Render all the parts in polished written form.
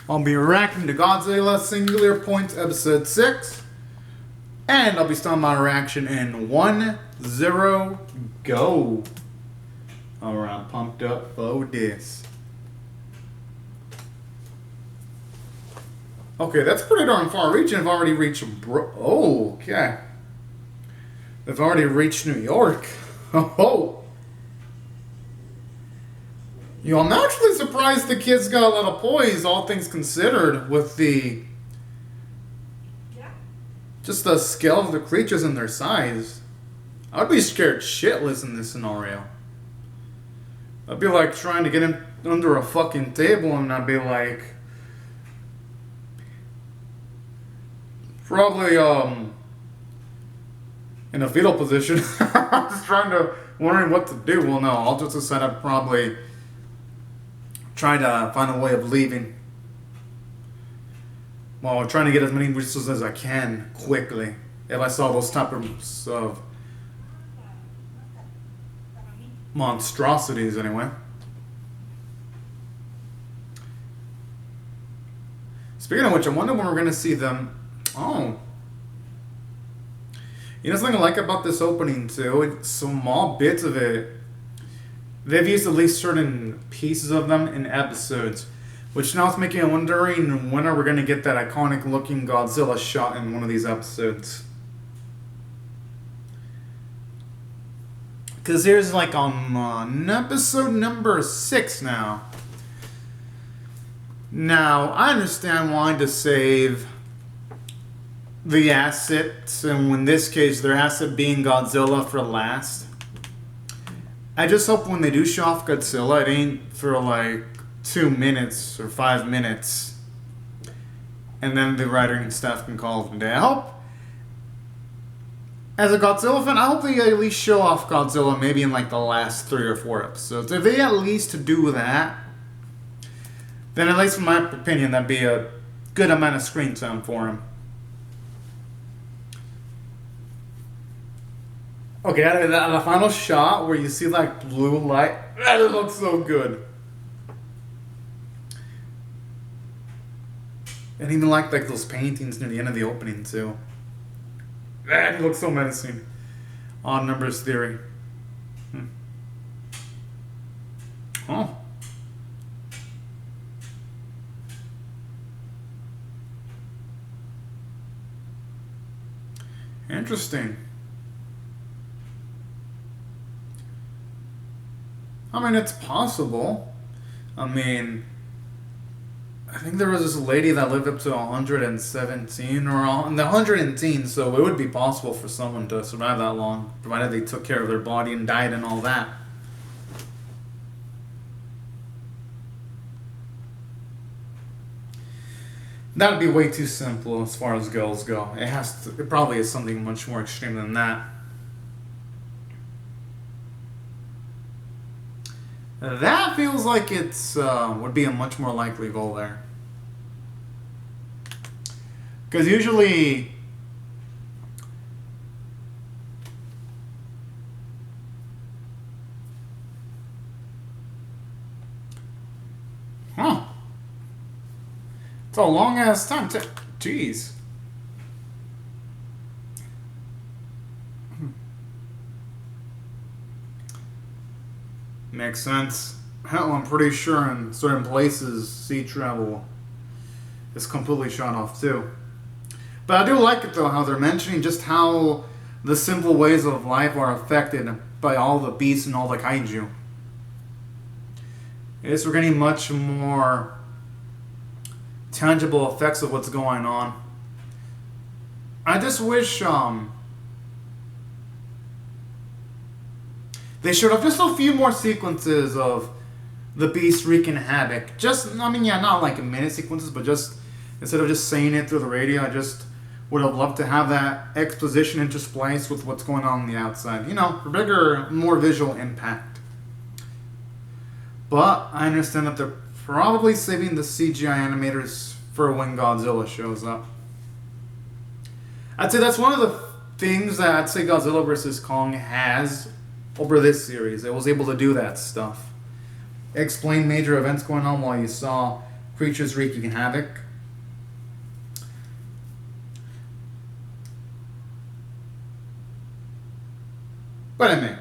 I'll be reacting to Godzilla Singular Point Episode 6. And I'll be starting my reaction in 1, 0, go. Alright, pumped up for this. Okay, that's pretty darn far reaching. I've already reached okay. I've already reached New York. Oh. Yo, I'm actually surprised the kids got a lot of poise, all things considered, with the just the scale of the creatures and their size. I'd be scared shitless in this scenario. I'd be like trying to get in under a fucking table and I'd be like probably in a fetal position. I'm just wondering what to do. Well, no, I'll just decide I'd probably try to find a way of leaving. Well, I'm trying to get as many resources as I can quickly. If I saw those types of monstrosities, anyway. Speaking of which, I wonder when we're going to see them. Oh. You know something I like about this opening, too? It's small bits of it. They've used at least certain pieces of them in episodes. Which now is making me wondering when are we going to get that iconic looking Godzilla shot in one of these episodes. Because here's like on episode number 6 now. Now, I understand wanting to save the assets, and in this case, their asset being Godzilla for last. I just hope when they do show off Godzilla, it ain't for like 2 minutes or 5 minutes, and then the writer and staff can call it a day. I hope, as a Godzilla fan, I hope they at least show off Godzilla maybe in like the last 3 or 4 episodes. If they at least do that, then at least in my opinion, that'd be a good amount of screen time for him. Okay, the final shot where you see like blue light, that looks so good. And even like those paintings near the end of the opening too. That looks so menacing. Odd numbers theory. Oh. Interesting. I mean, it's possible. I mean, I think there was this lady that lived up to 117 or in the 100 teens, so it would be possible for someone to survive that long, provided they took care of their body and diet and all that. That would be way too simple as far as girls go. It probably is something much more extreme than that. That feels like it's would be a much more likely goal there. Because usually it's a long ass time. Jeez. Makes sense. Hell, I'm pretty sure in certain places sea travel is completely shut off too. But I do like it though how they're mentioning just how the simple ways of life are affected by all the beasts and all the kaiju. Yes, we're getting much more tangible effects of what's going on. I just wish they showed up just a few more sequences of the beast wreaking havoc. Not like a minute sequences, but just instead of just saying it through the radio, I just would have loved to have that exposition interspliced with what's going on the outside. You know, for bigger, more visual impact. But I understand that they're probably saving the CGI animators for when Godzilla shows up. I'd say that's one of the things that I'd say Godzilla vs. Kong has over this series. It was able to do that stuff. Explain major events going on while you saw creatures wreaking havoc. But I mean,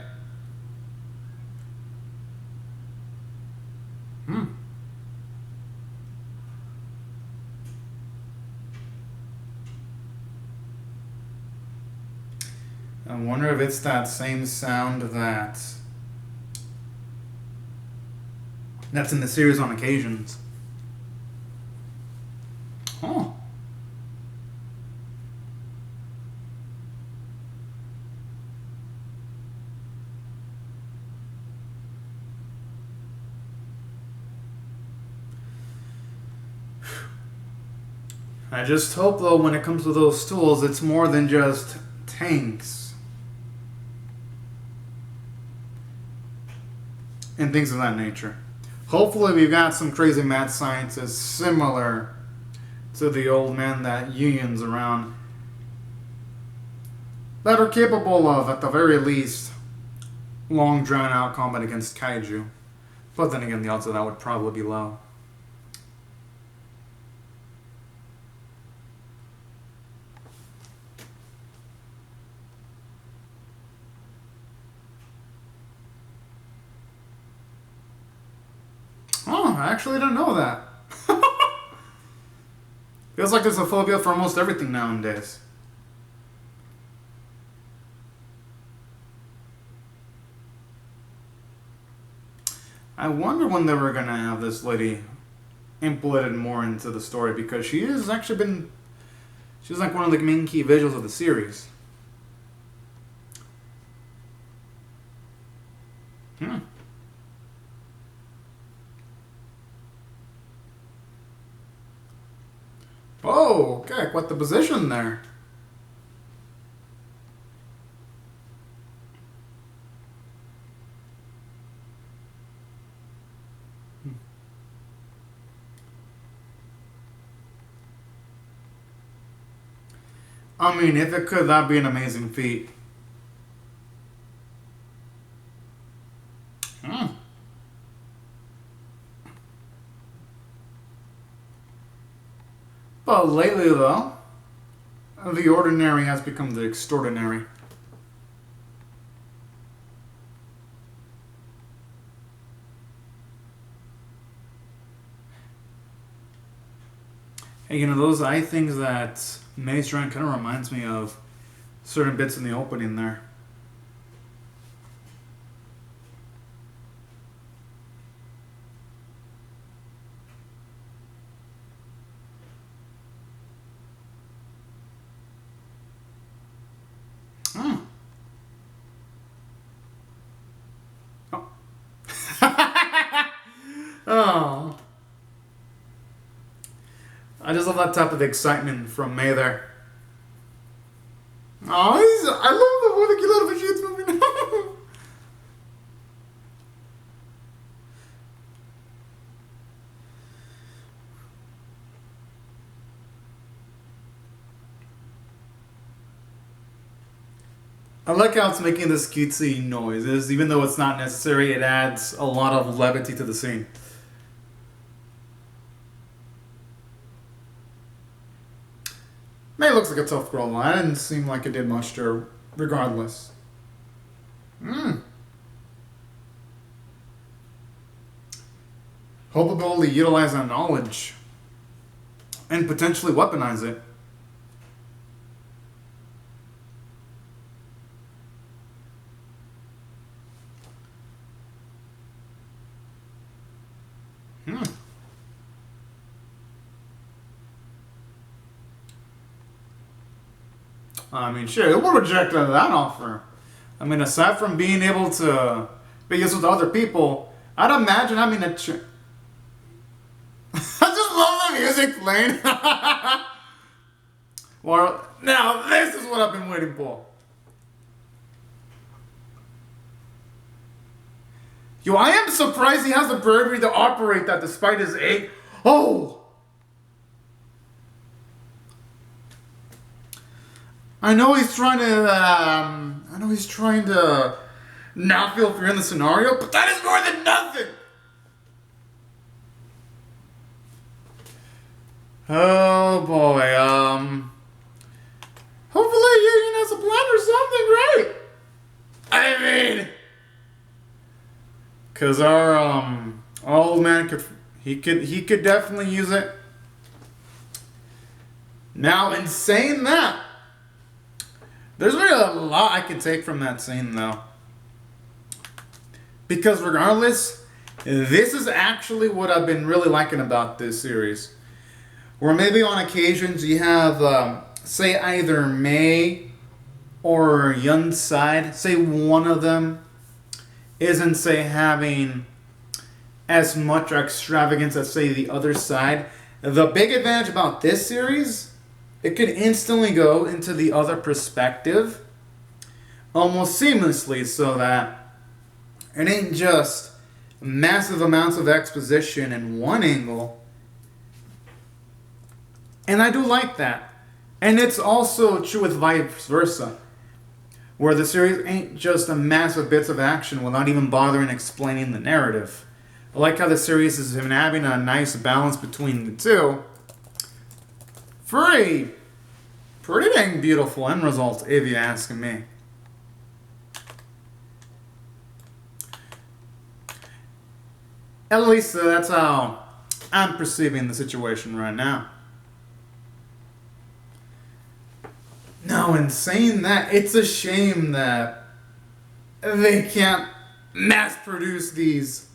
I wonder if it's that same sound that's in the series on occasions. Oh. I just hope, though, when it comes to those tools, it's more than just tanks and things of that nature. Hopefully we've got some crazy mad scientists similar to the old man that Yun's around that are capable of, at the very least, long drawn out combat against kaiju. But then again, the odds of that would probably be low. Oh, I actually didn't know that. Feels like there's a phobia for almost everything nowadays. I wonder when they were going to have this lady implemented more into the story, because she has actually been... she's like one of the main key visuals of the series. Oh, okay, quite the position there. I mean, if it could, that'd be an amazing feat. But lately, though, the ordinary has become the extraordinary. Hey, you know, those eye things that May's drawing kind of reminds me of certain bits in the opening there. Oh. I just love that type of excitement from May there. Oh, I love the way the cute little machine's moving. I like how it's making this cutesy noises. Even though it's not necessary, it adds a lot of levity to the scene. May looks like a tough girl. I didn't seem like it did much to her, regardless. Hope we'll be able to utilize that knowledge and potentially weaponize it. I mean, shit, who rejected that offer? I mean, aside from being able to be used with other people, I'd imagine having a I just love the music playing. Well, now this is what I've been waiting for. Yo, I am surprised he has the bravery to operate that despite his age. Oh! I know he's trying to not feel fear in the scenario, but that is more than nothing. Oh boy. Hopefully Union has a plan or something, right? I mean, cause our old man could definitely use it. Now, in saying that, there's really a lot I could take from that scene, though. Because regardless, this is actually what I've been really liking about this series. Where maybe on occasions you have, say, either May or Yun's side, say one of them isn't, say, having as much extravagance as, say, the other side. The big advantage about this series, it could instantly go into the other perspective almost seamlessly, so that it ain't just massive amounts of exposition in one angle. And I do like that. And it's also true with vice versa, where the series ain't just a massive bits of action without even bothering explaining the narrative. I like how the series has been having a nice balance between the two for a pretty dang beautiful end result, if you ask me. At least that's how I'm perceiving the situation right now. Now, in saying that, it's a shame that they can't mass produce these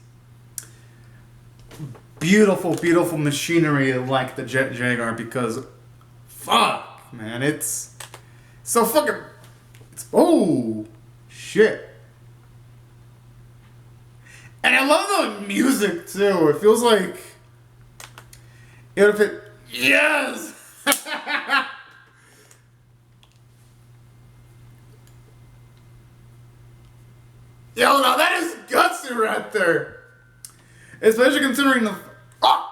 beautiful, beautiful machinery like the Jet Jaguar, because fuck, man, it's so fucking, oh shit. And I love the music too. It feels like it would fit. Yes. Yo, now that is gutsy right there. Especially considering the. Oh!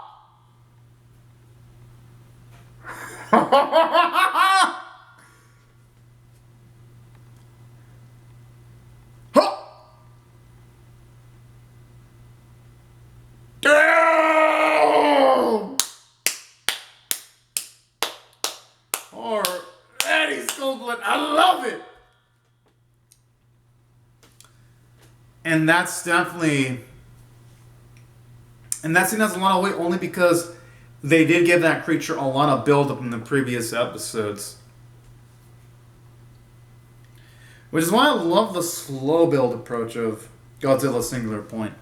Damn! Or Eddie Scoldland, I love it. And that's definitely, and that scene has a lot of weight only because they did give that creature a lot of build up in the previous episodes. Which is why I love the slow build approach of Godzilla Singular Point.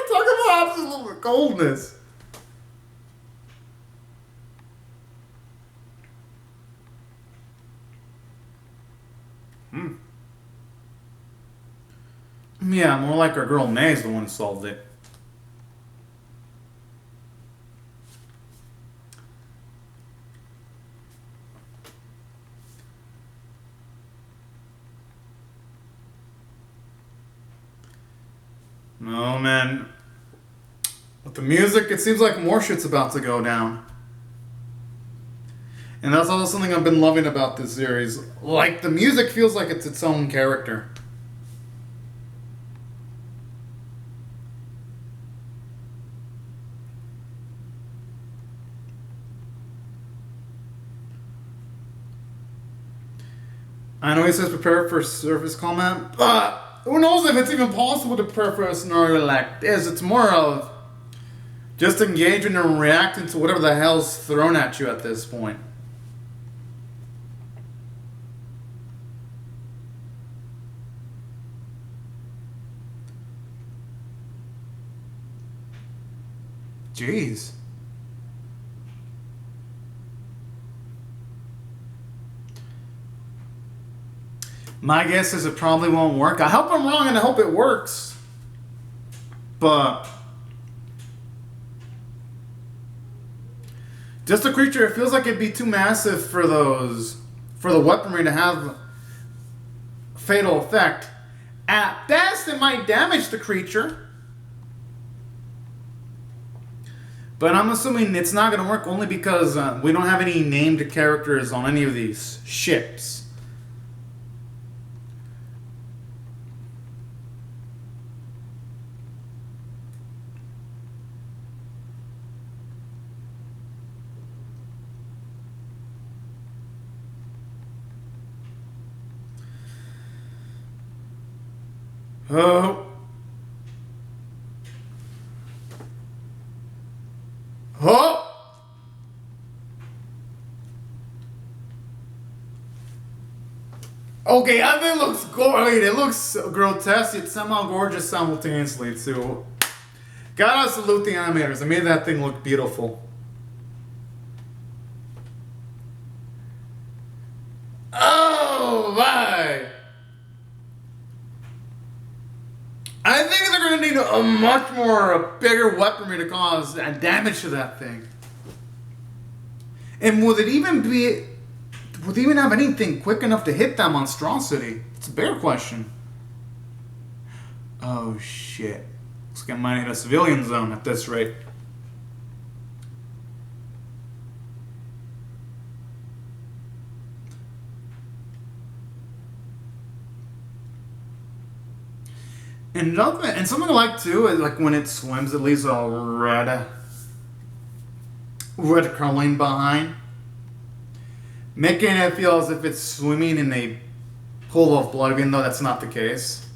Talk about absolute coldness. Yeah, more like our girl May's the one who solved it. No, man. With the music, it seems like more shit's about to go down. And that's also something I've been loving about this series. Like, the music feels like it's its own character. I know he says prepare for surface combat, but who knows if it's even possible to prepare for a scenario like this. It's more of just engaging and reacting to whatever the hell's thrown at you at this point. Jeez. My guess is it probably won't work. I hope I'm wrong and I hope it works. But just a creature, it feels like it'd be too massive for the weaponry to have fatal effect. At best, it might damage the creature. But I'm assuming it's not going to work only because we don't have any named characters on any of these ships. Oh. Oh. Okay, I think it looks great. It looks grotesque. It's somehow gorgeous simultaneously too. Gotta salute the animators. They made that thing look beautiful. Oh my! I think they're going to need a much more bigger weaponry to cause damage to that thing. And would it even have anything quick enough to hit that monstrosity? It's a bigger question. Oh shit. Looks like I might hit a civilian zone at this rate. And something I like too is like when it swims, it leaves a red curling behind, making it feel as if it's swimming in a pool of blood, even though that's not the case.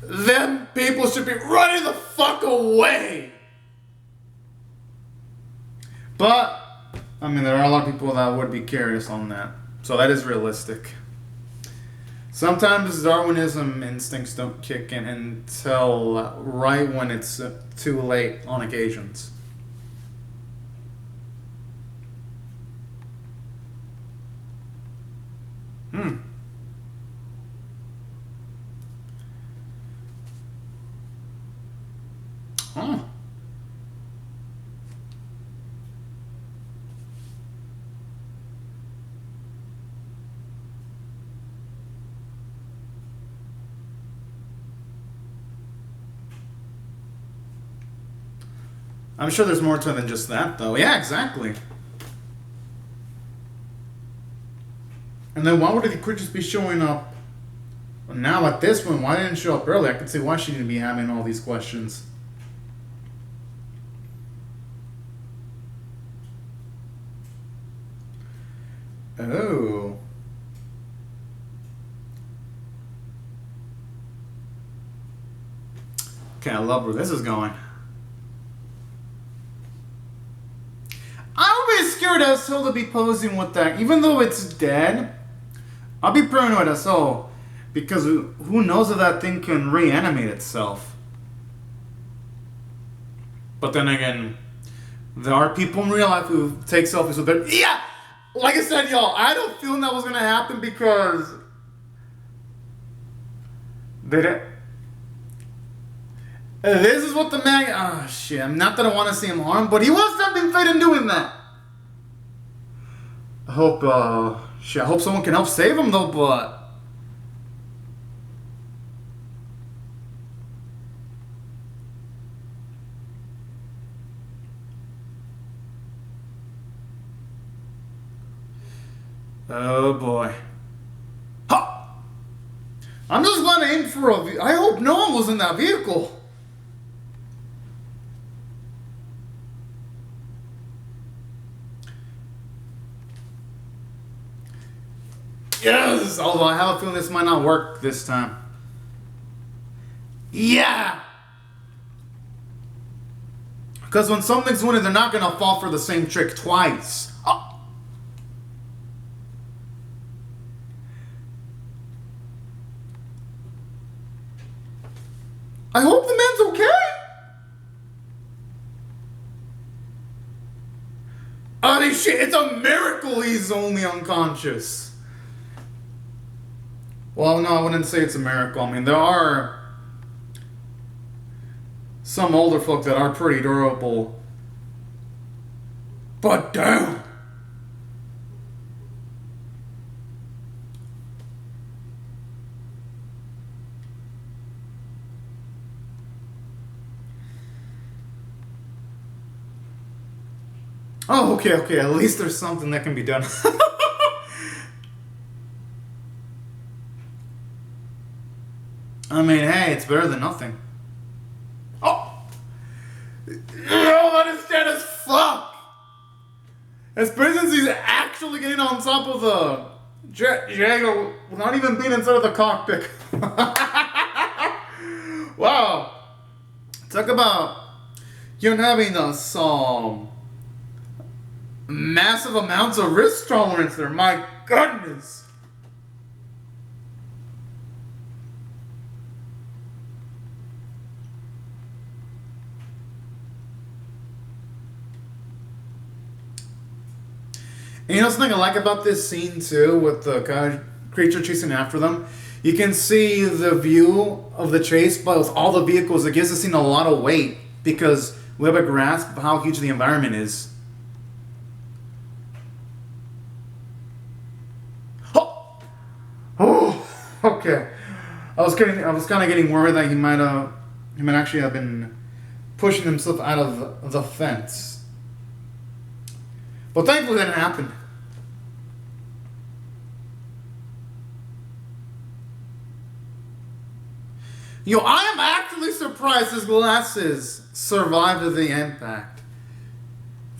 Them people should be running the fuck away. But I mean, there are a lot of people that would be curious on that, so that is realistic. Sometimes Darwinism instincts don't kick in until right when it's too late on occasions. Huh. I'm sure there's more to it than just that, though. Yeah, exactly. And then why would the creatures be showing up now at this point? Why didn't it show up earlier? I could see why she didn't be having all these questions. Oh. Okay, I love where this is going. I would be scared as hell to be posing with that. Even though it's dead, I'll be paranoid as hell. Because who knows if that thing can reanimate itself. But then again, there are people in real life who take selfies with it. Yeah! Like I said, y'all, I had a feeling that was going to happen because this is what the man... Oh, shit. Not that I want to see him harm, but he was something fit in doing that. I hope, shit, I hope someone can help save him, though, but... Oh, boy. Ha! I'm just going to aim for a... I hope no one was in that vehicle. Yes! Although I have a feeling this might not work this time. Yeah! Because when something's winning, they're not going to fall for the same trick twice. Oh. I hope the man's okay. Holy shit, it's a miracle he's only unconscious. Well, no, I wouldn't say it's a miracle. I mean, there are some older folk that are pretty durable. But damn! Oh, okay, okay. At least there's something that can be done. I mean, hey, it's better than nothing. Oh! Yo, that is dead as fuck! Especially since he's actually getting on top of the Jaguar without even being inside of the cockpit. Wow. Talk about you having some massive amounts of risk tolerance there. My goodness. And you know something I like about this scene too, with the creature chasing after them? You can see the view of the chase, but with all the vehicles, it gives the scene a lot of weight because we have a grasp of how huge the environment is. Oh, okay. I was kind of getting worried that he might actually have been pushing himself out of the fence. But thankfully that didn't happen. Yo, I am actually surprised his glasses survived the impact.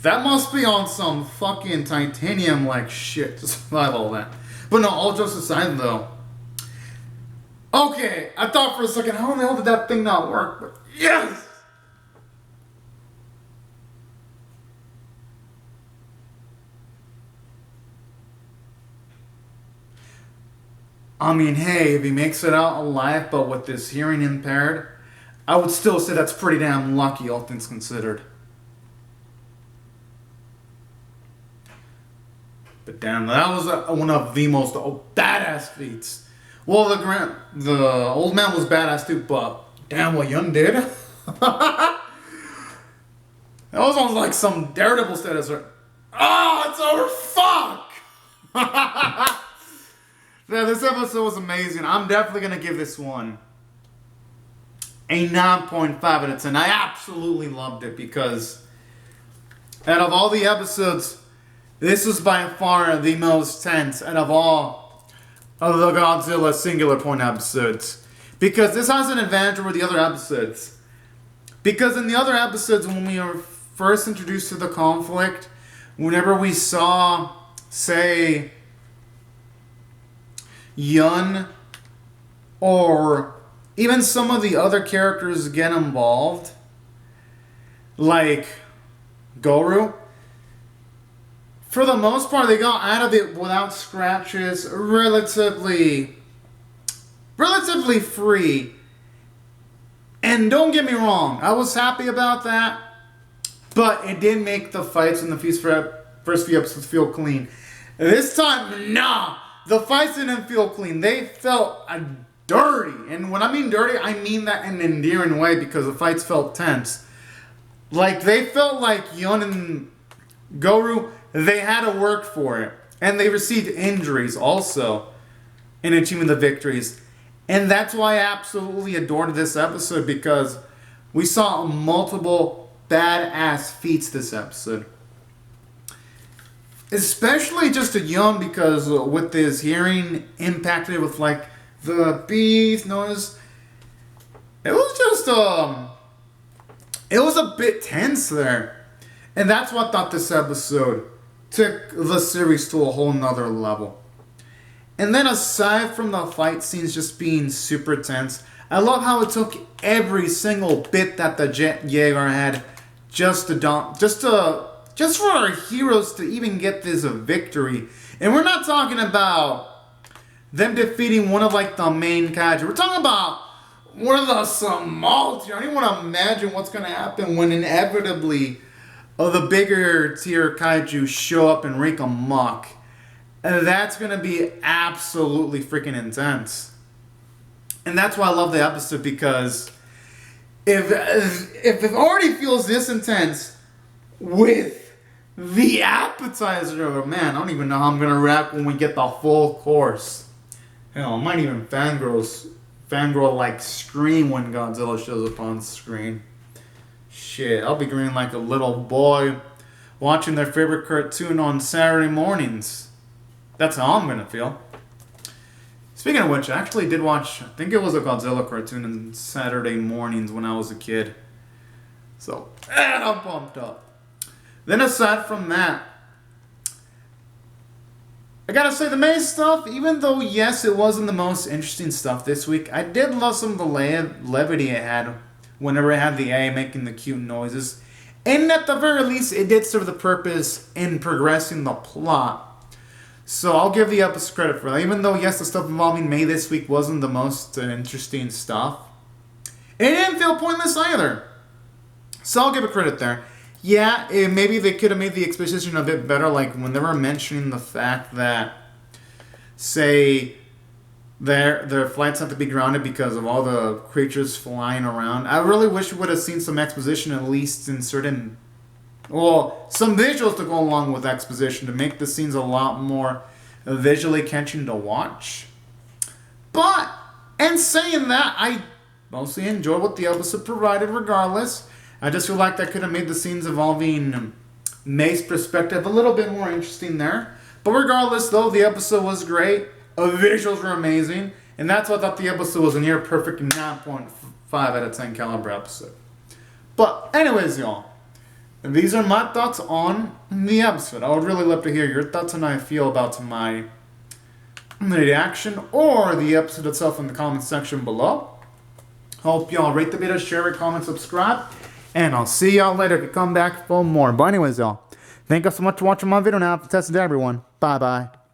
That must be on some fucking titanium-like shit to survive all that. But no, all jokes aside though. Okay, I thought for a second, how in the hell did that thing not work? But yes! I mean, hey, if he makes it out alive, but with this hearing impaired, I would still say that's pretty damn lucky, all things considered. But damn, that was one of the most badass feats. Well, the old man was badass too, but damn what Yun did. That was almost like some Daredevil status. Oh, it's over. Fuck. Yeah, this episode was amazing. I'm definitely going to give this one a 9.5 out of 10. I absolutely loved it because out of all the episodes, this was by far the most tense out of all of the Godzilla Singular Point episodes. Because this has an advantage over the other episodes. Because in the other episodes, when we were first introduced to the conflict, whenever we saw, say, Yun or even some of the other characters get involved, like Goru, for the most part they got out of it without scratches, relatively free. And don't get me wrong, I was happy about that, but it did make the fights in the first few episodes feel clean. This time, nah. The fights didn't feel clean. They felt dirty. And when I mean dirty, I mean that in an endearing way because the fights felt tense. Like, they felt like Yun and Goru, they had to work for it. And they received injuries also in achieving the victories. And that's why I absolutely adored this episode because we saw multiple badass feats this episode. Especially just a Yun because with his hearing impacted with like the beef noise, it was just it was a bit tense there. And that's what I thought this episode took the series to a whole nother level. And then aside from the fight scenes just being super tense, I love how it took every single bit that the Jaguar had just for our heroes to even get this victory. And we're not talking about them defeating one of like the main kaiju. We're talking about one of the small tier. I don't even want to imagine what's going to happen when inevitably the bigger tier kaiju show up and wreak amok. And that's going to be absolutely freaking intense. And that's why I love the episode because if it already feels this intense with the appetizer, man, I don't even know how I'm gonna react when we get the full course. Hell, I might even fangirl like scream when Godzilla shows up on screen. Shit, I'll be grinning like a little boy watching their favorite cartoon on Saturday mornings. That's how I'm gonna feel. Speaking of which, I actually did watch, I think it was a Godzilla cartoon on Saturday mornings when I was a kid. So, and I'm pumped up. Then aside from that, I gotta say the main stuff, even though yes, it wasn't the most interesting stuff this week, I did love some of the levity it had whenever it had the AI making the cute noises. And at the very least, it did serve the purpose in progressing the plot. So I'll give the episode credit for that. Even though, yes, the stuff involving May this week wasn't the most interesting stuff, it didn't feel pointless either. So I'll give it credit there. Yeah, maybe they could have made the exposition a bit better, like when they were mentioning the fact that, say, their flights have to be grounded because of all the creatures flying around. I really wish we would have seen some exposition, at least in certain... Well, some visuals to go along with exposition to make the scenes a lot more visually catching to watch. But, and saying that, I mostly enjoyed what the episode provided regardless. I just feel like that could have made the scenes involving May's perspective a little bit more interesting there. But regardless, though, the episode was great. The visuals were amazing. And that's why I thought the episode was a near perfect 9.5 out of 10 caliber episode. But anyways, y'all. These are my thoughts on the episode. I would really love to hear your thoughts on how I feel about my reaction or the episode itself in the comment section below. Hope y'all rate the video, share it, comment, subscribe. And I'll see y'all later to come back for more. But anyways, y'all, thank you so much for watching my video now. Fantastic day, everyone. Bye-bye.